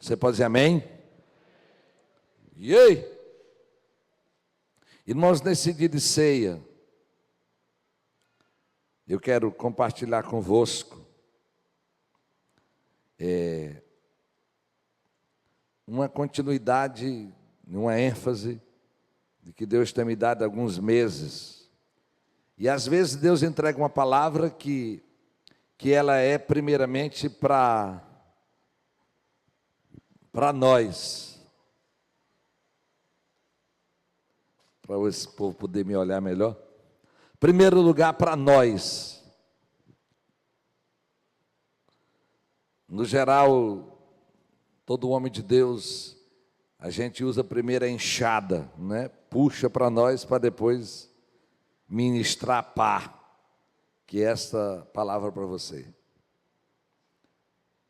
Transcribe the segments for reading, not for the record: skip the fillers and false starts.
Você pode dizer amém? E aí? Irmãos, nesse dia de ceia, eu quero compartilhar convosco uma continuidade, uma ênfase de que Deus tem me dado há alguns meses. E às vezes Deus entrega uma palavra que ela é primeiramente para nós, para esse povo poder me olhar melhor. Primeiro lugar, para nós. No geral, todo homem de Deus, a gente usa primeiro a enxada, né? Puxa para nós para depois ministrar a pá, que é esta palavra para você.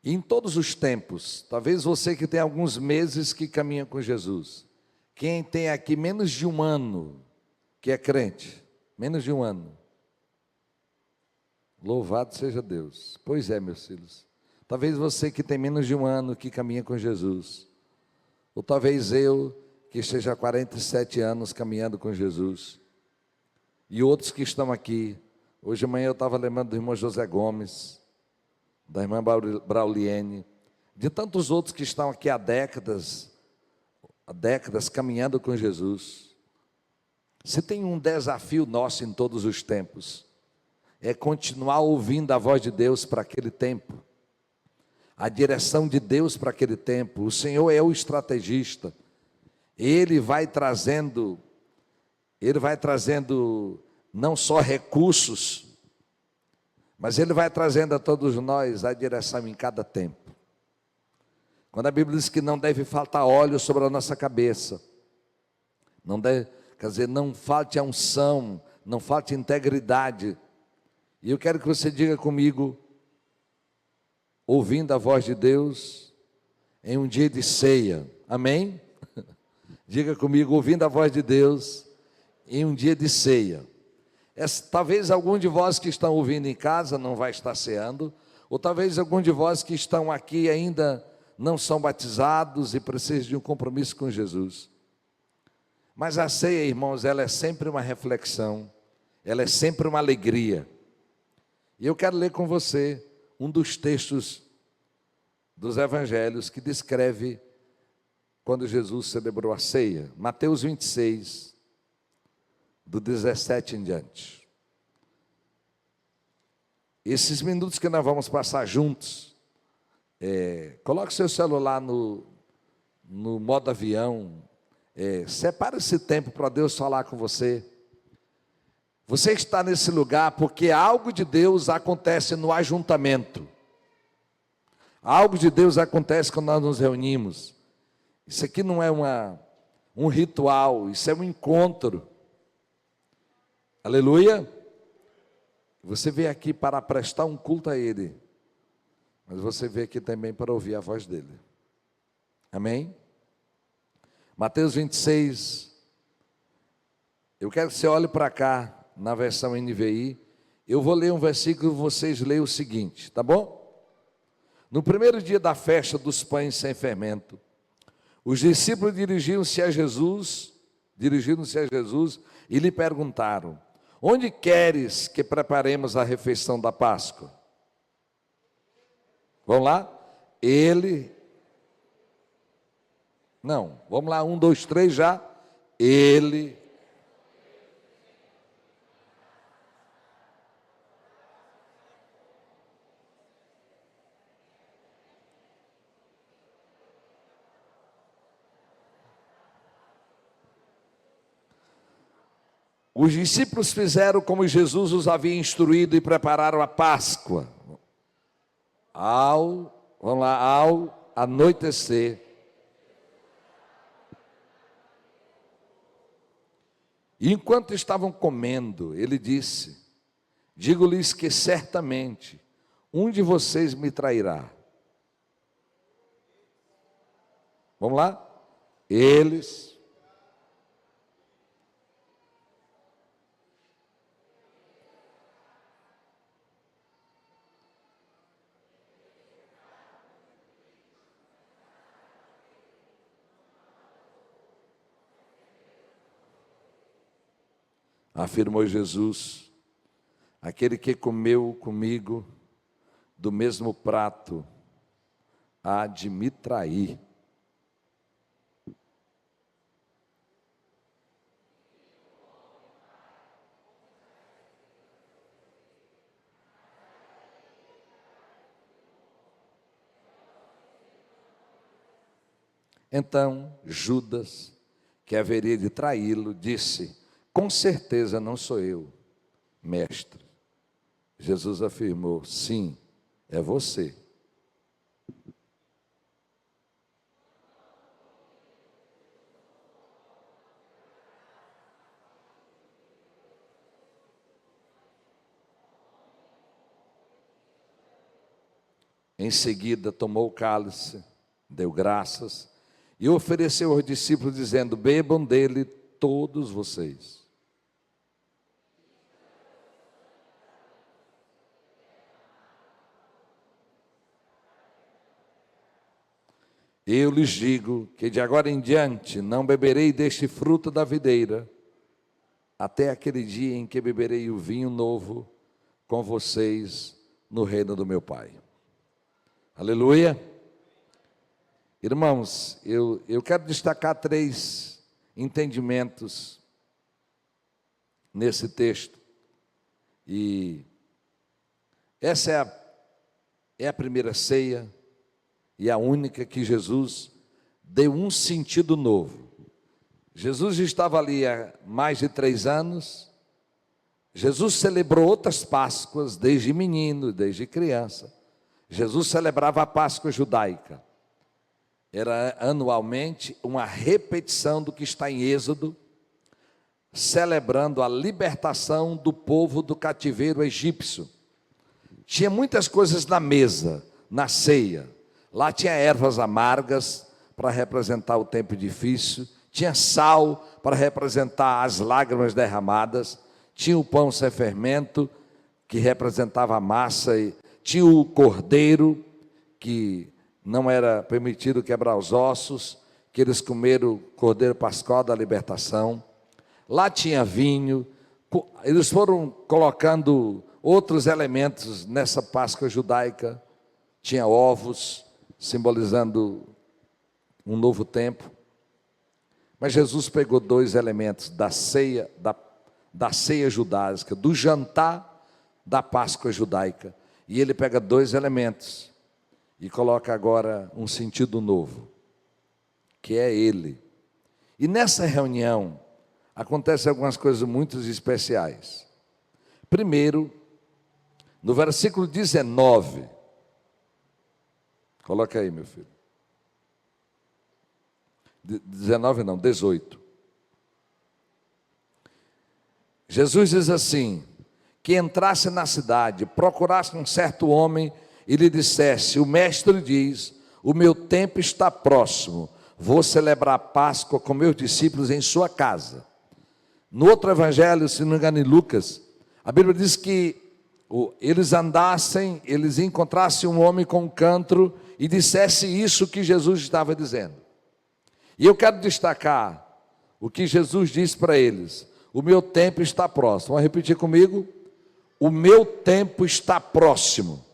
E em todos os tempos, talvez você que tem alguns meses que caminha com Jesus, quem tem aqui menos de um ano que é crente, menos de um ano, louvado seja Deus. Pois é, meus filhos, talvez você que tem menos de um ano que caminha com Jesus, ou talvez eu que esteja há 47 anos caminhando com Jesus, e outros que estão aqui. Hoje de manhã eu estava lembrando do irmão José Gomes, da irmã Brauliene, de tantos outros que estão aqui há décadas caminhando com Jesus. Se tem um desafio nosso em todos os tempos, é continuar ouvindo a voz de Deus para aquele tempo, a direção de Deus para aquele tempo. O Senhor é o estrategista, Ele vai trazendo não só recursos, mas Ele vai trazendo a todos nós a direção em cada tempo. Quando a Bíblia diz que não deve faltar óleo sobre a nossa cabeça, não falte a unção, não falte integridade. E eu quero que você diga comigo, ouvindo a voz de Deus, em um dia de ceia, amém? Diga comigo, ouvindo a voz de Deus, em um dia de ceia. Talvez algum de vós que estão ouvindo em casa não vai estar ceando, ou talvez algum de vós que estão aqui ainda não são batizados e precisam de um compromisso com Jesus. Mas a ceia, irmãos, ela é sempre uma reflexão, ela é sempre uma alegria. E eu quero ler com você um dos textos dos evangelhos que descreve quando Jesus celebrou a ceia. Mateus 26, do 17 em diante. Esses minutos que nós vamos passar juntos, coloque seu celular no modo avião, separe esse tempo para Deus falar com você. Você está nesse lugar porque algo de Deus acontece no ajuntamento. Algo de Deus acontece quando nós nos reunimos. Isso aqui não é um ritual, isso é um encontro. Aleluia. Você veio aqui para prestar um culto a Ele, mas você veio aqui também para ouvir a voz dEle. Amém? Mateus 26, eu quero que você olhe para cá, na versão NVI, eu vou ler um versículo e vocês leiam o seguinte, tá bom? No primeiro dia da festa dos pães sem fermento, os discípulos dirigiram-se a Jesus e lhe perguntaram: onde queres que preparemos a refeição da Páscoa? Vamos lá? Vamos lá, 1, 2, 3 já. Os discípulos fizeram como Jesus os havia instruído e prepararam a Páscoa. Ao anoitecer, e enquanto estavam comendo, ele disse: digo-lhes que certamente um de vocês me trairá. Vamos lá? afirmou Jesus, aquele que comeu comigo do mesmo prato há de me trair. Então Judas, que haveria de traí-lo, disse: com certeza não sou eu, mestre. Jesus afirmou: sim, é você. Em seguida tomou o cálice, deu graças e ofereceu aos discípulos, dizendo: bebam dele todos vocês. Eu lhes digo que de agora em diante não beberei deste fruto da videira, até aquele dia em que beberei o vinho novo com vocês no reino do meu Pai. Aleluia! Irmãos, eu quero destacar 3 entendimentos nesse texto. E essa é a primeira ceia e a única que Jesus deu um sentido novo. Jesus estava ali há mais de 3 anos. Jesus celebrou outras Páscoas desde menino, desde criança. Jesus celebrava a Páscoa judaica. Era anualmente uma repetição do que está em Êxodo, celebrando a libertação do povo do cativeiro egípcio. Tinha muitas coisas na mesa, na ceia. Lá tinha ervas amargas para representar o tempo difícil, tinha sal para representar as lágrimas derramadas, tinha o pão sem fermento, que representava a massa, e tinha o cordeiro, que não era permitido quebrar os ossos, que eles comeram o cordeiro pascal da libertação. Lá tinha vinho. Eles foram colocando outros elementos nessa Páscoa judaica. Tinha ovos, simbolizando um novo tempo. Mas Jesus pegou 2 elementos da ceia judaica, do jantar da Páscoa judaica. E ele pega 2 elementos e coloca agora um sentido novo, que é ele. E nessa reunião acontecem algumas coisas muito especiais. Primeiro, no versículo 19, coloca aí, meu filho. 19 não, 18. Jesus diz assim: que entrasse na cidade, procurasse um certo homem e lhe dissesse: o mestre diz, o meu tempo está próximo, vou celebrar a Páscoa com meus discípulos em sua casa. No outro evangelho, se não me engano, em Lucas, a Bíblia diz que eles encontrassem um homem com um cântaro e dissesse isso que Jesus estava dizendo. E eu quero destacar o que Jesus disse para eles: o meu tempo está próximo. Vamos repetir comigo? O meu tempo está próximo.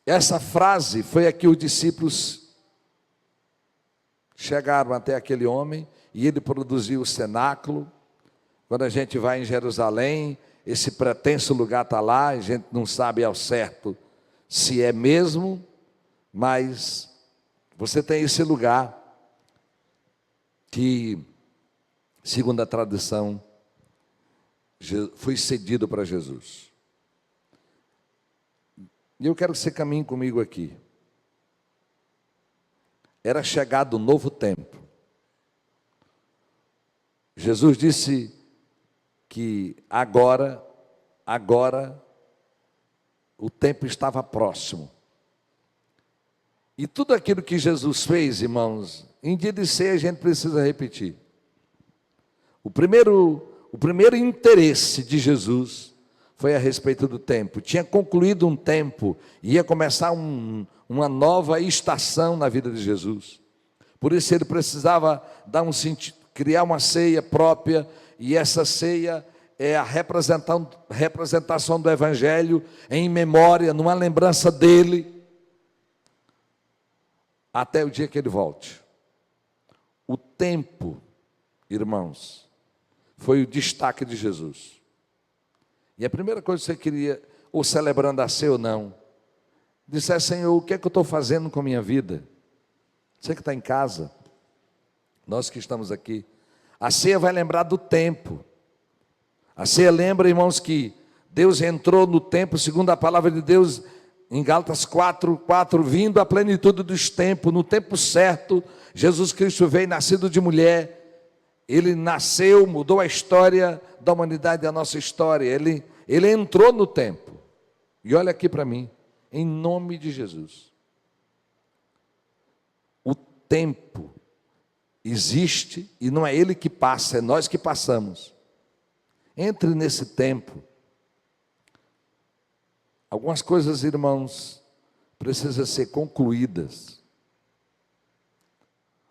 Essa frase foi a que os discípulos chegaram até aquele homem e ele produziu o cenáculo. Quando a gente vai em Jerusalém, esse pretenso lugar está lá, a gente não sabe ao certo se é mesmo, mas você tem esse lugar que, segundo a tradição, foi cedido para Jesus. E eu quero que você caminhe comigo aqui. Era chegado o novo tempo. Jesus disse que agora o tempo estava próximo. E tudo aquilo que Jesus fez, irmãos, em dia de ceia a gente precisa repetir. O primeiro interesse de Jesus foi a respeito do tempo. Tinha concluído um tempo, ia começar uma nova estação na vida de Jesus. Por isso ele precisava dar um sentido, criar uma ceia própria, e essa ceia é a representação do Evangelho em memória, numa lembrança dele, até o dia que ele volte. O tempo, irmãos, foi o destaque de Jesus. E a primeira coisa que você queria, ou celebrando a ceia ou não, disser: Senhor, o que é que eu estou fazendo com a minha vida? Você que está em casa, nós que estamos aqui, a ceia vai lembrar do tempo. A ceia lembra, irmãos, que Deus entrou no tempo, segundo a palavra de Deus, em Gálatas 4:4, vindo à plenitude dos tempos, no tempo certo, Jesus Cristo veio, nascido de mulher, ele nasceu, mudou a história da humanidade, a nossa história, ele entrou no tempo. E olha aqui para mim, em nome de Jesus, o tempo existe e não é ele que passa, é nós que passamos. Entre nesse tempo. Algumas coisas, irmãos, precisam ser concluídas.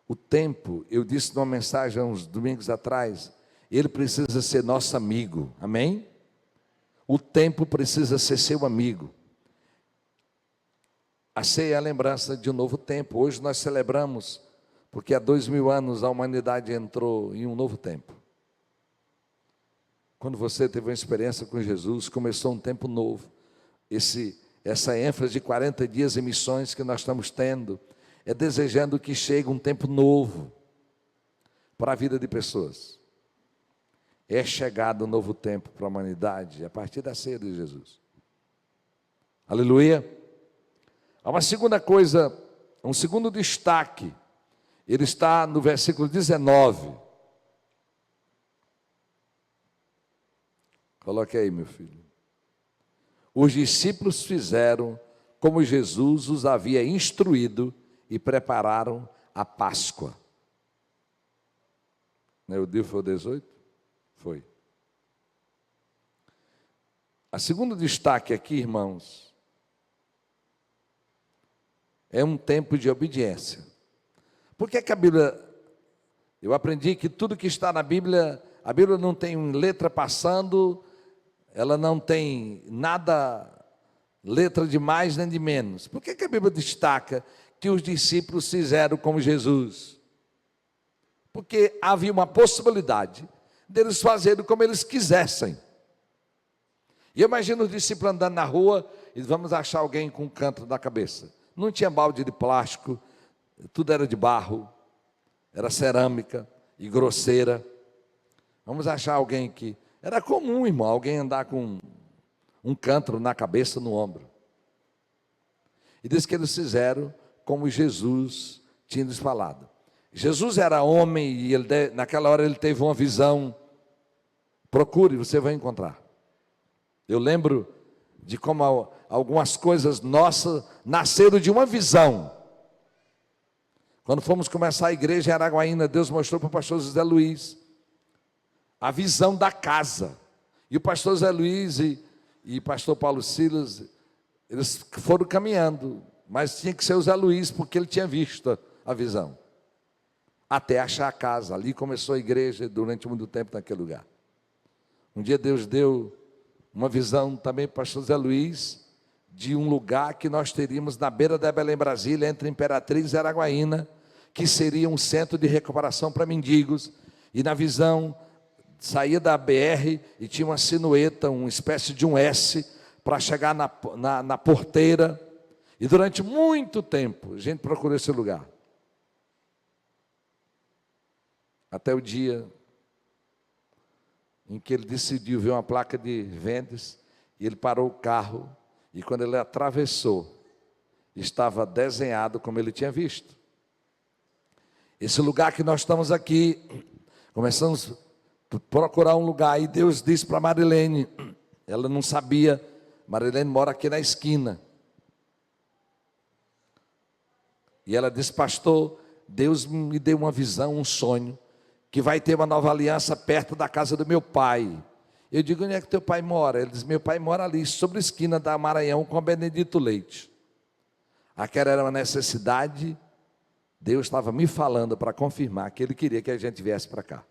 O tempo, eu disse numa mensagem há uns domingos atrás, ele precisa ser nosso amigo, amém? O tempo precisa ser seu amigo. A ceia é a lembrança de um novo tempo. Hoje nós celebramos, porque há 2000 anos a humanidade entrou em um novo tempo. Quando você teve uma experiência com Jesus, começou um tempo novo. Essa ênfase de 40 dias em missões que nós estamos tendo, é desejando que chegue um tempo novo para a vida de pessoas. É chegado um novo tempo para a humanidade a partir da ceia de Jesus. Aleluia. Há uma segunda coisa, um segundo destaque. Ele está no versículo 19. Coloque aí, meu filho. Os discípulos fizeram como Jesus os havia instruído e prepararam a Páscoa. O dia foi o 18? Foi. A segundo destaque aqui, irmãos, é um tempo de obediência. Por que a Bíblia, eu aprendi que tudo que está na Bíblia, a Bíblia não tem letra passando, ela não tem nada, letra de mais nem de menos. Por que a Bíblia destaca que os discípulos fizeram como Jesus? Porque havia uma possibilidade deles fazerem como eles quisessem. E eu imagino os discípulos andando na rua e vamos achar alguém com um canto na cabeça. Não tinha balde de plástico, tudo era de barro, era cerâmica e grosseira. Vamos achar alguém que... Era comum, irmão, alguém andar com um cântaro na cabeça, no ombro. E diz que eles fizeram como Jesus tinha lhes falado. Jesus era homem e naquela hora ele teve uma visão. Procure, você vai encontrar. Eu lembro de como algumas coisas nossas nasceram de uma visão. Quando fomos começar a igreja em Araguaína, Deus mostrou para o pastor José Luiz a visão da casa. E o pastor José Luiz e pastor Paulo Silas, eles foram caminhando, mas tinha que ser o José Luiz, porque ele tinha visto a visão. Até achar a casa. Ali começou a igreja durante muito tempo naquele lugar. Um dia Deus deu uma visão também para o pastor José Luiz, de um lugar que nós teríamos na beira da Belém Brasília, entre Imperatriz e Araguaína, que seria um centro de recuperação para mendigos. E na visão, saía da BR e tinha uma sinueta, uma espécie de um S, para chegar na porteira. E durante muito tempo, a gente procurou esse lugar. Até o dia em que ele decidiu ver uma placa de vendas, e ele parou o carro, e quando ele atravessou, estava desenhado como ele tinha visto. Esse lugar que nós estamos aqui, começamos a procurar um lugar, e Deus disse para Marilene, ela não sabia, Marilene mora aqui na esquina, e ela disse: pastor, Deus me deu uma visão, um sonho, que vai ter uma nova aliança perto da casa do meu pai. Eu digo: onde é que teu pai mora? Ele diz: meu pai mora ali, sobre a esquina da Maranhão com a Benedito Leite. Aquela era uma necessidade Deus estava me falando para confirmar que Ele queria que a gente viesse para cá.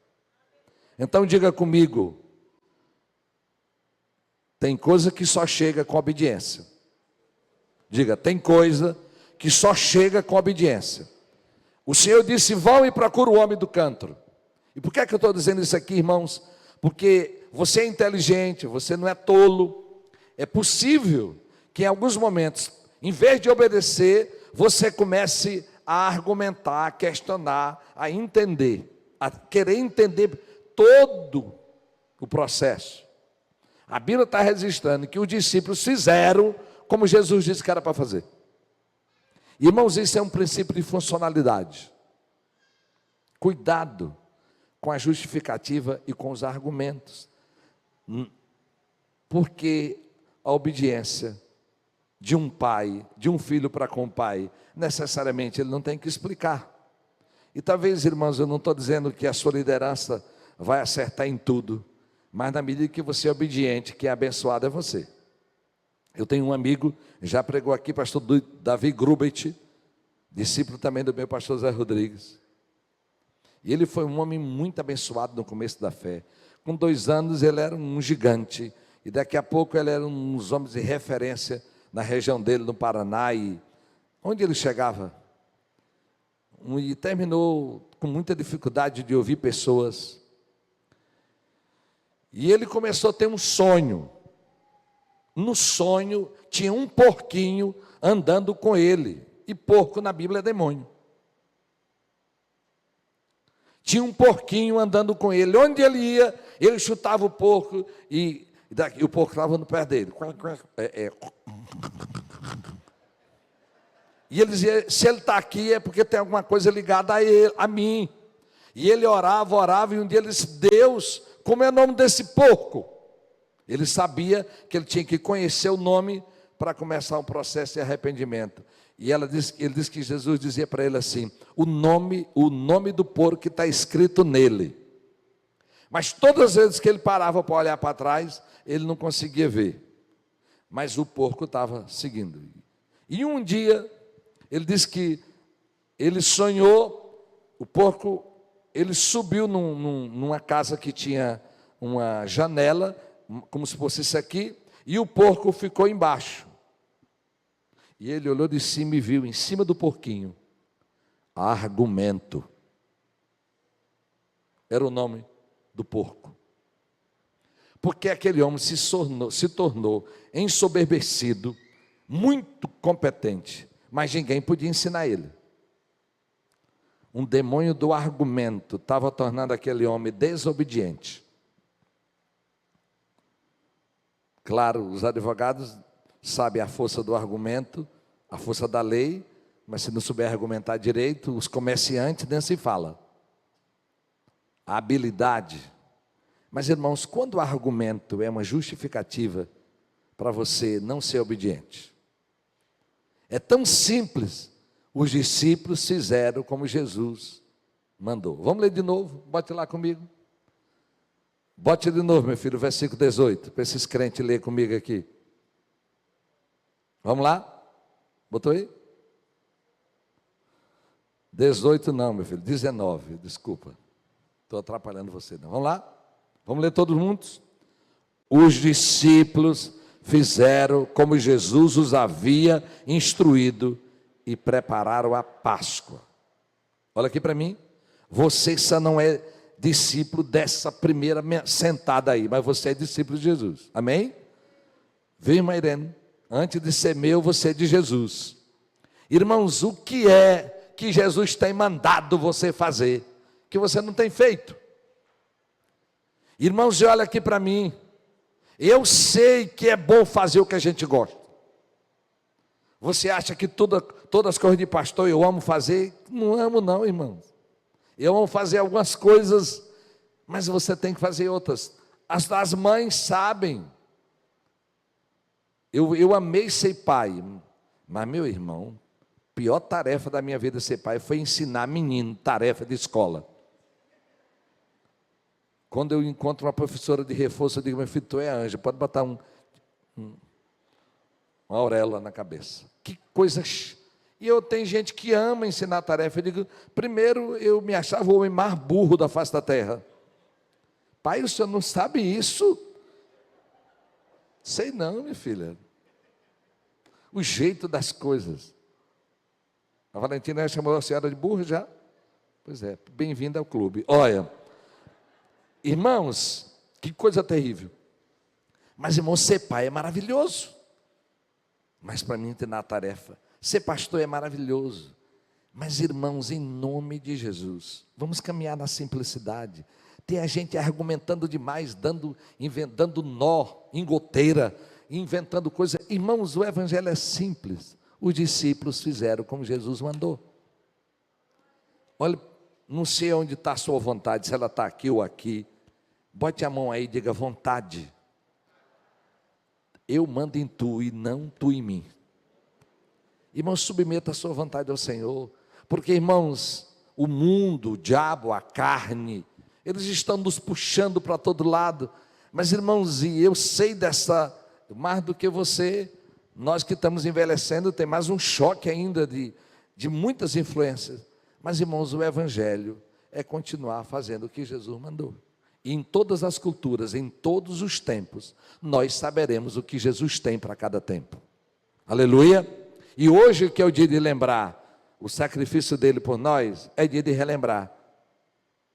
Então diga comigo, tem coisa que só chega com obediência. Diga, tem coisa que só chega com obediência. O Senhor disse, vão e procura o homem do cântaro. E por que é que eu estou dizendo isso aqui, irmãos? Porque você é inteligente, você não é tolo. É possível que em alguns momentos, em vez de obedecer, você comece a argumentar, a questionar, a entender, a querer entender todo o processo. A Bíblia está registrando que os discípulos fizeram como Jesus disse que era para fazer. Irmãos, isso é um princípio de funcionalidade. Cuidado com a justificativa e com os argumentos. Porque a obediência de um pai, de um filho para com o pai, necessariamente ele não tem que explicar. E talvez, irmãos, eu não estou dizendo que a sua liderança vai acertar em tudo, mas na medida que você é obediente, quem é abençoado é você. Eu tenho um amigo, já pregou aqui, pastor Davi Grubeit, discípulo também do meu pastor Zé Rodrigues. E ele foi um homem muito abençoado no começo da fé. Com 2 anos ele era um gigante, e daqui a pouco ele era um dos homens de referência na região dele, no Paraná, e onde ele chegava, e terminou com muita dificuldade de ouvir pessoas. E ele começou a ter um sonho. No sonho tinha um porquinho andando com ele, e porco na Bíblia é demônio. Tinha um porquinho andando com ele, onde ele ia, ele chutava o porco, e o porco estava no pé dele. E ele dizia, se ele está aqui é porque tem alguma coisa ligada a mim. E ele orava, e um dia ele disse, Deus, como é o nome desse porco? Ele sabia que ele tinha que conhecer o nome para começar um processo de arrependimento. E ele disse que Jesus dizia para ele assim, o nome do porco que está escrito nele. Mas todas as vezes que ele parava para olhar para trás, ele não conseguia ver. Mas o porco estava seguindo. E um dia, ele disse que ele sonhou, o porco, ele subiu numa casa que tinha uma janela, como se fosse isso aqui, e o porco ficou embaixo. E ele olhou de cima e viu, em cima do porquinho, argumento. Era o nome do porco. Porque aquele homem se tornou ensoberbecido, muito competente, mas ninguém podia ensinar ele. Um demônio do argumento estava tornando aquele homem desobediente. Claro, os advogados sabem a força do argumento, a força da lei, mas se não souber argumentar direito, os comerciantes nem se fala. A habilidade. Mas, irmãos, quando o argumento é uma justificativa para você não ser obediente, é tão simples. Os discípulos fizeram como Jesus mandou. Vamos ler de novo? Bote lá comigo. Bote de novo, meu filho, versículo 18, para esses crentes lerem comigo aqui. Vamos lá? Botou aí? 18 não, meu filho, 19, desculpa. Estou atrapalhando você não. Vamos lá? Vamos ler todos juntos? Os discípulos fizeram como Jesus os havia instruído e prepararam a Páscoa. Olha aqui para mim. Você só não é discípulo dessa primeira sentada aí, mas você é discípulo de Jesus. Amém? Vem, irmã Irene. Antes de ser meu, você é de Jesus. Irmãos, o que é que Jesus tem mandado você fazer, que você não tem feito? Irmãos, olha aqui para mim. Eu sei que é bom fazer o que a gente gosta. Você acha que todas as coisas de pastor eu amo fazer? Não amo não, irmãos. Eu amo fazer algumas coisas, mas você tem que fazer outras. As mães sabem. Eu amei ser pai, mas meu irmão, a pior tarefa da minha vida ser pai foi ensinar menino, tarefa de escola. Quando eu encontro uma professora de reforço, eu digo, meu filho, tu é anjo, pode botar uma auréola na cabeça. Que coisa. E eu tenho gente que ama ensinar tarefa. Eu digo, primeiro eu me achava o homem mais burro da face da terra. Pai, o senhor não sabe isso? Sei não, minha filha. O jeito das coisas. A Valentina chamou a senhora de burra já? Pois é, bem-vinda ao clube. Olha, irmãos, que coisa terrível. Mas, irmão, ser pai é maravilhoso. Mas para mim ter na tarefa, ser pastor é maravilhoso. Mas, irmãos, em nome de Jesus, vamos caminhar na simplicidade. Tem a gente argumentando demais, dando nó em goteira, inventando coisa. Irmãos, o evangelho é simples. Os discípulos fizeram como Jesus mandou. Olha, não sei onde está a sua vontade, se ela está aqui ou aqui. Bote a mão aí e diga vontade. Eu mando em tu e não tu em mim. Irmãos, submeta a sua vontade ao Senhor. Porque, irmãos, o mundo, o diabo, a carne, eles estão nos puxando para todo lado. Mas, irmãos, e eu sei dessa, mais do que você, nós que estamos envelhecendo, tem mais um choque ainda de muitas influências. Mas, irmãos, o evangelho é continuar fazendo o que Jesus mandou. E em todas as culturas, em todos os tempos, nós saberemos o que Jesus tem para cada tempo. Aleluia! E hoje que é o dia de lembrar o sacrifício dele por nós, é dia de relembrar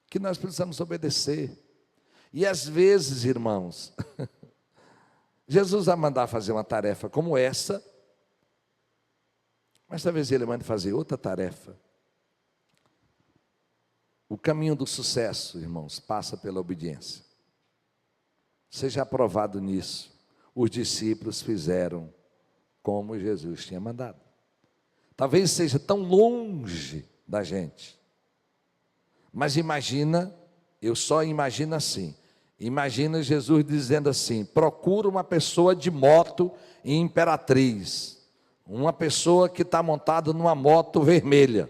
que nós precisamos obedecer. E às vezes, irmãos, Jesus vai mandar fazer uma tarefa como essa, mas talvez ele mande fazer outra tarefa. O caminho do sucesso, irmãos, passa pela obediência. Seja aprovado nisso. Os discípulos fizeram como Jesus tinha mandado. Talvez seja tão longe da gente. Mas imagina, eu só imagino assim. Imagina Jesus dizendo assim: procura uma pessoa de moto em Imperatriz. Uma pessoa que está montada numa moto vermelha.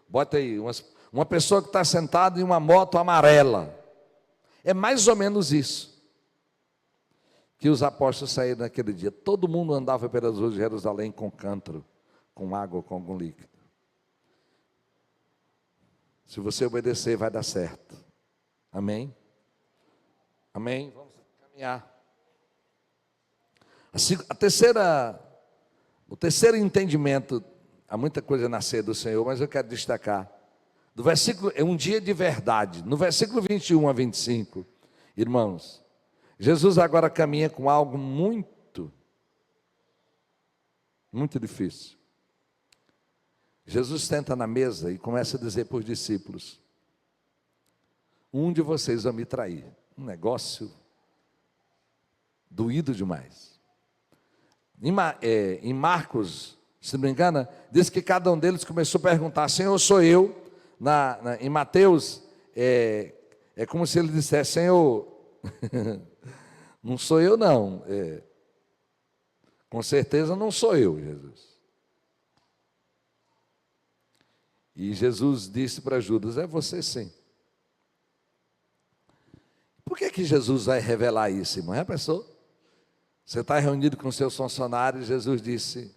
Bota aí, uma pessoa que está sentada em uma moto amarela. É mais ou menos isso que os apóstolos saíram naquele dia. Todo mundo andava pelas ruas de Jerusalém com cântaro, com água, com algum líquido. Se você obedecer, vai dar certo. Amém? Amém? Vamos caminhar. O terceiro entendimento, há muita coisa a nascer do Senhor, mas eu quero destacar. Do versículo, é um dia de verdade. No versículo 21 a 25, irmãos, Jesus agora caminha com algo muito difícil. Jesus senta na mesa e começa a dizer para os discípulos: um de vocês vai me trair. Um negócio doído demais. Em Marcos, se não me engano, diz que cada um deles começou a perguntar: Senhor, sou eu? Em Mateus, é como se ele dissesse: Senhor, não sou eu não, com certeza não sou eu, Jesus. E Jesus disse para Judas: é você sim. Por que Jesus vai revelar isso, irmão? Já pensou? Você está reunido com seus funcionários, Jesus disse...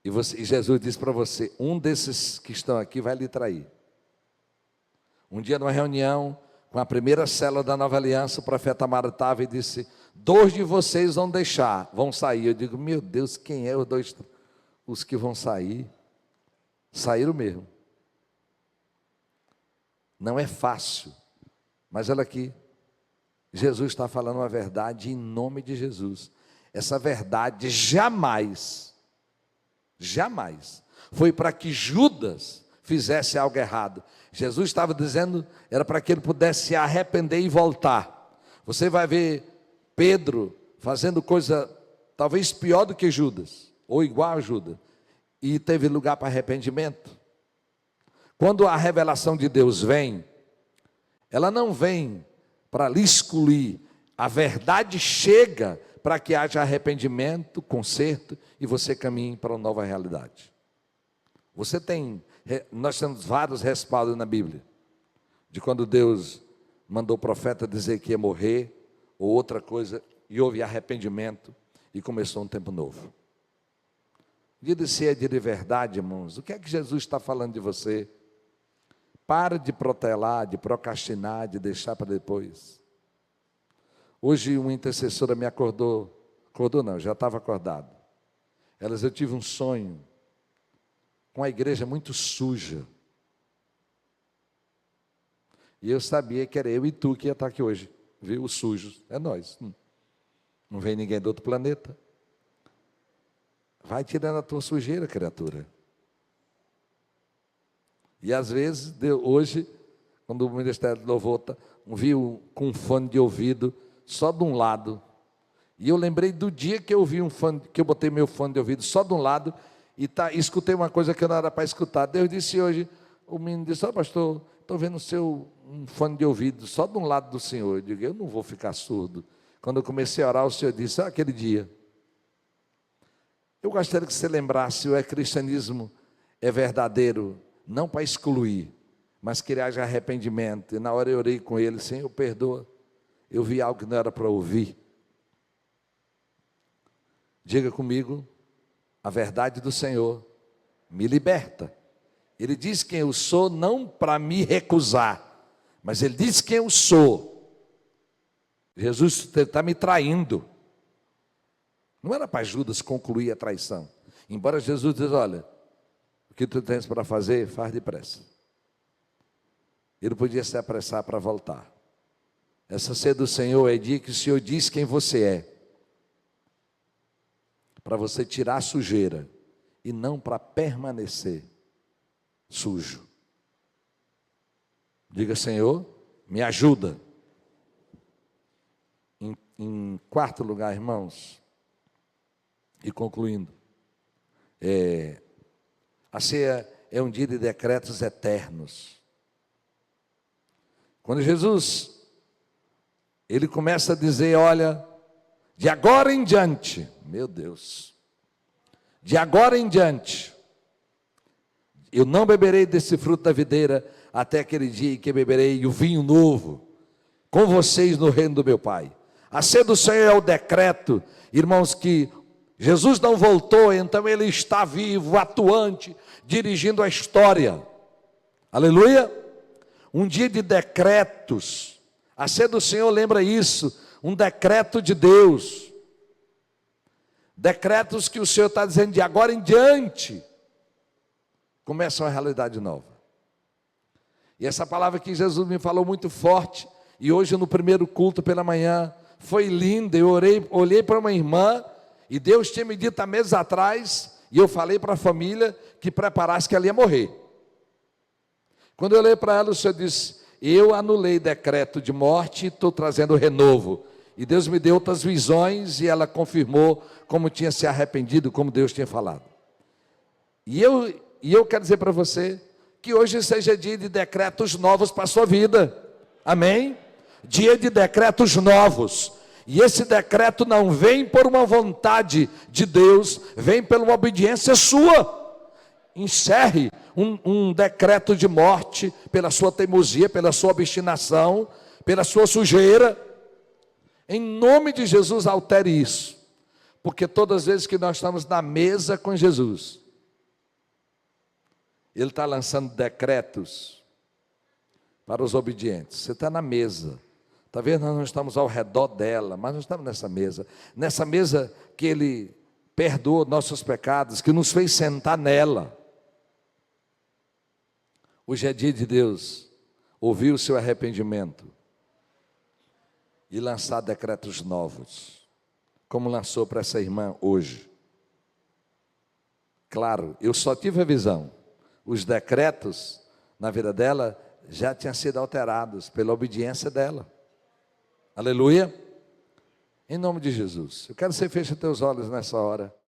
E Jesus disse para você: um desses que estão aqui vai lhe trair. Um dia, numa reunião, com a primeira célula da Nova Aliança, o profeta Amaro estava e disse: 2 de vocês vão sair. Eu digo: meu Deus, quem é os que vão sair? Saíram mesmo. Não é fácil, mas olha aqui, Jesus está falando uma verdade em nome de Jesus. Essa verdade jamais foi para que Judas fizesse algo errado. Jesus estava dizendo, era para que ele pudesse se arrepender e voltar. Você vai ver Pedro fazendo coisa talvez pior do que Judas, ou igual a Judas, e teve lugar para arrependimento. Quando a revelação de Deus vem, ela não vem para lhe excluir, a verdade chega para que haja arrependimento, conserto, e você caminhe para uma nova realidade. Nós temos vários respaldos na Bíblia, de quando Deus mandou o profeta dizer que ia morrer, ou outra coisa, e houve arrependimento, e começou um tempo novo. Dia de ceia é dia de verdade, irmãos. O que é que Jesus está falando de você? Pare de protelar, de procrastinar, de deixar para depois. Hoje uma intercessora me acordou não, já estava acordado. Ela disse, eu tive um sonho com a igreja muito suja. E eu sabia que era eu e tu que ia estar aqui hoje. Viu? Os sujos, é nós. Não vem ninguém do outro planeta. Vai tirando a tua sujeira, criatura. E às vezes, hoje, quando o Ministério do Louvor viu com um fone de ouvido só de um lado, e eu lembrei do dia que eu vi que eu botei meu fone de ouvido só de um lado e escutei uma coisa que eu não era para escutar. Deus disse hoje, o menino disse, pastor, estou vendo um fone de ouvido só de um lado do Senhor. Eu digo, eu não vou ficar surdo. Quando eu comecei a orar, o Senhor disse, aquele dia. Eu gostaria que você lembrasse, o cristianismo é verdadeiro, não para excluir, mas que haja arrependimento. E na hora eu orei com ele, Senhor, perdoa. Eu vi algo que não era para ouvir. Diga comigo, a verdade do Senhor me liberta. Ele diz quem eu sou, não para me recusar, mas Ele diz quem eu sou. Jesus está me traindo. Não era para Judas concluir a traição. Embora Jesus diz, olha, o que tu tens para fazer, faz depressa. Ele podia se apressar para voltar. Essa ceia do Senhor é dia que o Senhor diz quem você é. Para você tirar a sujeira e não para permanecer sujo. Diga, Senhor, me ajuda. Em quarto lugar, irmãos, e concluindo, a ceia é um dia de decretos eternos. Quando Jesus, ele começa a dizer, olha, de agora em diante, meu Deus, de agora em diante, eu não beberei desse fruto da videira até aquele dia em que beberei o vinho novo com vocês no reino do meu Pai. A ceia do Senhor é o decreto, irmãos, que Jesus não voltou, então Ele está vivo, atuante, dirigindo a história. Aleluia! Um dia de decretos. A ceia do Senhor lembra isso, um decreto de Deus. Decretos que o Senhor está dizendo de agora em diante começa uma realidade nova. E essa palavra que Jesus me falou muito forte, e hoje no primeiro culto pela manhã, foi linda. Eu olhei para uma irmã, e Deus tinha me dito há meses atrás, e eu falei para a família que preparasse que ela ia morrer. Quando eu olhei para ela, o Senhor disse, eu anulei decreto de morte e estou trazendo renovo. E Deus me deu outras visões, e ela confirmou como tinha se arrependido, como Deus tinha falado. E eu quero dizer para você, que hoje seja dia de decretos novos para a sua vida. Amém? Dia de decretos novos. E esse decreto não vem por uma vontade de Deus, vem pela uma obediência sua. Encerre um decreto de morte pela sua teimosia, pela sua obstinação, pela sua sujeira. Em nome de Jesus, altere isso. Porque todas as vezes que nós estamos na mesa com Jesus, Ele está lançando decretos para os obedientes. Você está na mesa. Talvez nós não estamos ao redor dela, mas nós estamos nessa mesa. Nessa mesa que Ele perdoou nossos pecados, que nos fez sentar nela. Hoje é dia de Deus ouvir o seu arrependimento e lançar decretos novos, como lançou para essa irmã hoje. Claro, eu só tive a visão. Os decretos na vida dela já tinham sido alterados pela obediência dela. Aleluia. Em nome de Jesus. Eu quero que você feche os teus olhos nessa hora.